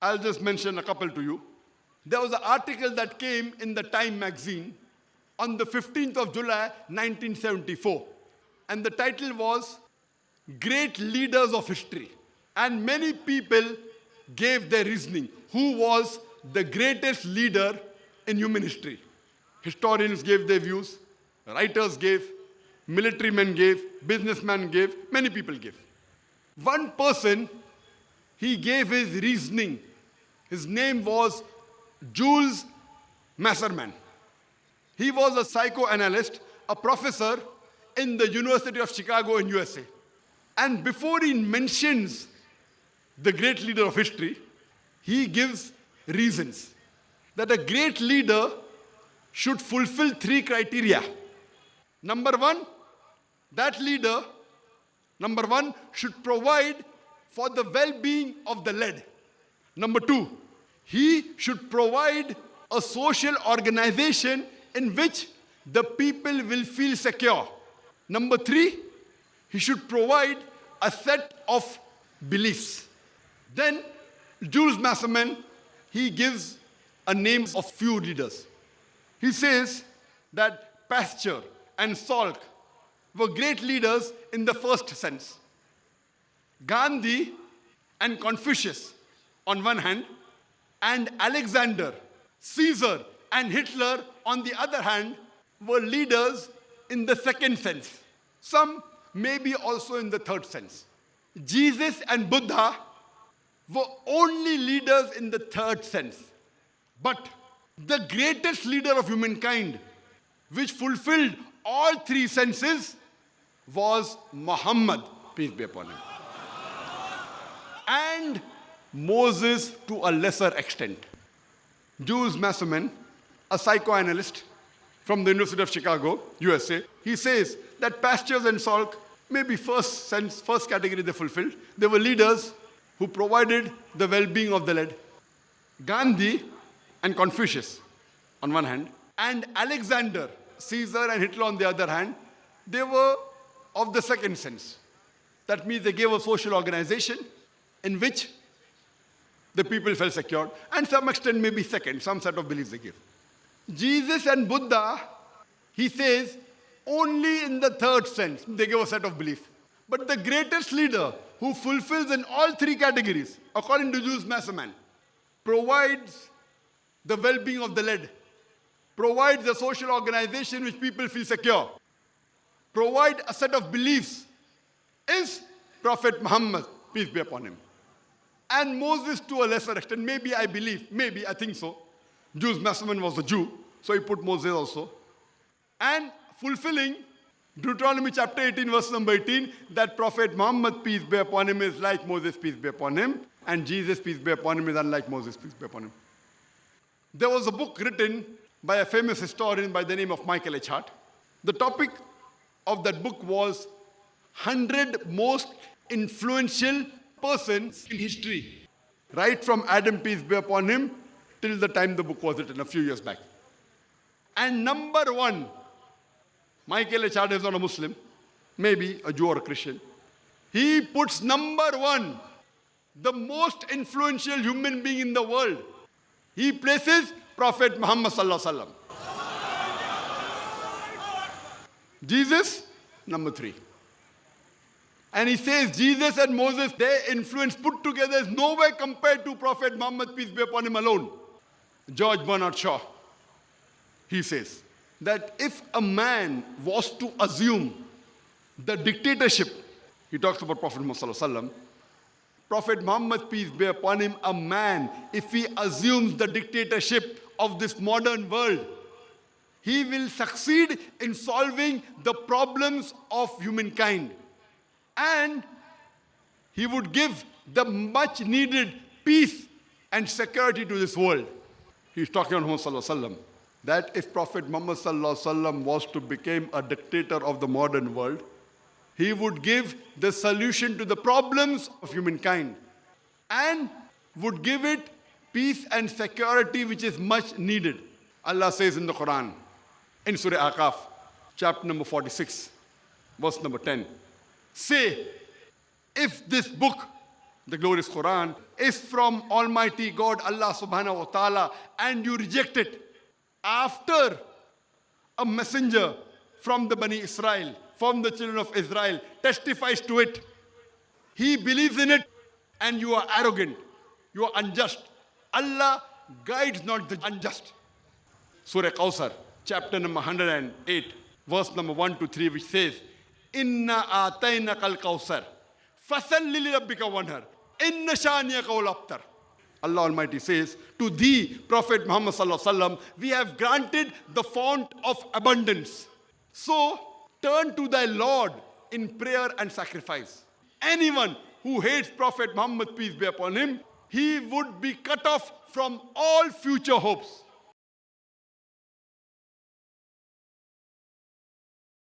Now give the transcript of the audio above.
I'll just mention a couple to you. There was an article that came in the Time magazine on the 15th of July, 1974. And the title was Great Leaders of History. And many people gave their reasoning. Who was the greatest leader in human history? Historians gave their views, writers gave, military men gave, businessmen gave, many people gave. One person, he gave his reasoning. His name was Jules Masserman. He was a psychoanalyst, a professor in the University of Chicago in USA. And before he mentions the great leader of history, he gives reasons that a great leader should fulfill 3 criteria. Number one, that leader, number one, should provide for the well-being of the led. Number 2, he should provide a social organization in which the people will feel secure. Number 3, he should provide a set of beliefs. Then Jules Masserman, he gives a name of few leaders. He says that Pasteur and Salk were great leaders in the first sense. Gandhi and Confucius on one hand, and Alexander, Caesar, and Hitler on the other hand were leaders in the second sense. Some maybe also in the third sense. Jesus and Buddha were only leaders in the third sense. But the greatest leader of humankind, which fulfilled all 3 senses, was Muhammad, peace be upon him. And Moses to a lesser extent. Jules Masserman, a psychoanalyst from the University of Chicago, USA, he says that Pasteur and Salk, maybe first category they fulfilled. They were leaders who provided the well-being of the led. Gandhi and Confucius on one hand, and Alexander, Caesar, and Hitler on the other hand, they were of the second sense. That means they gave a social organization in which the people felt secure, and some extent maybe second, some set of beliefs they gave. Jesus and Buddha, he says, only in the third sense, they gave a set of beliefs. But the greatest leader who fulfills in all 3 categories, according to Jules Masserman, provides the well-being of the led, provides a social organization which people feel secure, provide a set of beliefs, is Prophet Muhammad, peace be upon him. And Moses to a lesser extent, maybe I believe, maybe I think so. Jules Masserman was a Jew, so he put Moses also. And fulfilling Deuteronomy chapter 18, verse number 18, that Prophet Muhammad, peace be upon him, is like Moses, peace be upon him, and Jesus, peace be upon him, is unlike Moses, peace be upon him. There was a book written by a famous historian by the name of Michael H. Hart. The topic of that book was 100 most influential persons in history, right from Adam, peace be upon him, till the time the book was written a few years back. And number 1, Michael H. Hart is not a Muslim, maybe a Jew or a Christian. He puts number 1, the most influential human being in the world. He places Prophet Muhammad sallallahu alaihi wasallam. Jesus, number 3. And he says Jesus and Moses, their influence put together is nowhere compared to Prophet Muhammad, peace be upon him, alone. George Bernard Shaw, he says that if a man was to assume the dictatorship, he talks about Prophet Muhammad sallallahu alaihi wasallam, Prophet Muhammad, peace be upon him, a man, if he assumes the dictatorship of this modern world, he will succeed in solving the problems of humankind. And he would give the much needed peace and security to this world. He's talking on Muhammad sallallahu alaihi wasallam, that if Prophet Muhammad sallallahu alaihi wasallam was to become a dictator of the modern world, he would give the solution to the problems of humankind and would give it peace and security which is much needed. Allah says in the Quran, in Surah Aqaf, chapter number 46, verse number 10, say, if this book the glorious Quran, is from Almighty God, Allah subhanahu wa ta'ala, and you reject it after a messenger from the Bani Israel, from the children of Israel, testifies to it, he believes in it, and you are arrogant, you are unjust. Allah guides not the unjust. Surah Kawthar, chapter number 108, verse number 1 to 3, which says, Inna atayna kal Kawthar, fasalli li rabbika wanhar, inna shaniyaka wal abtar. Allah Almighty says, to thee, Prophet Muhammad sallallahu alaihi wasallam, we have granted the fount of abundance. So, turn to thy Lord in prayer and sacrifice. Anyone who hates Prophet Muhammad, peace be upon him, he would be cut off from all future hopes.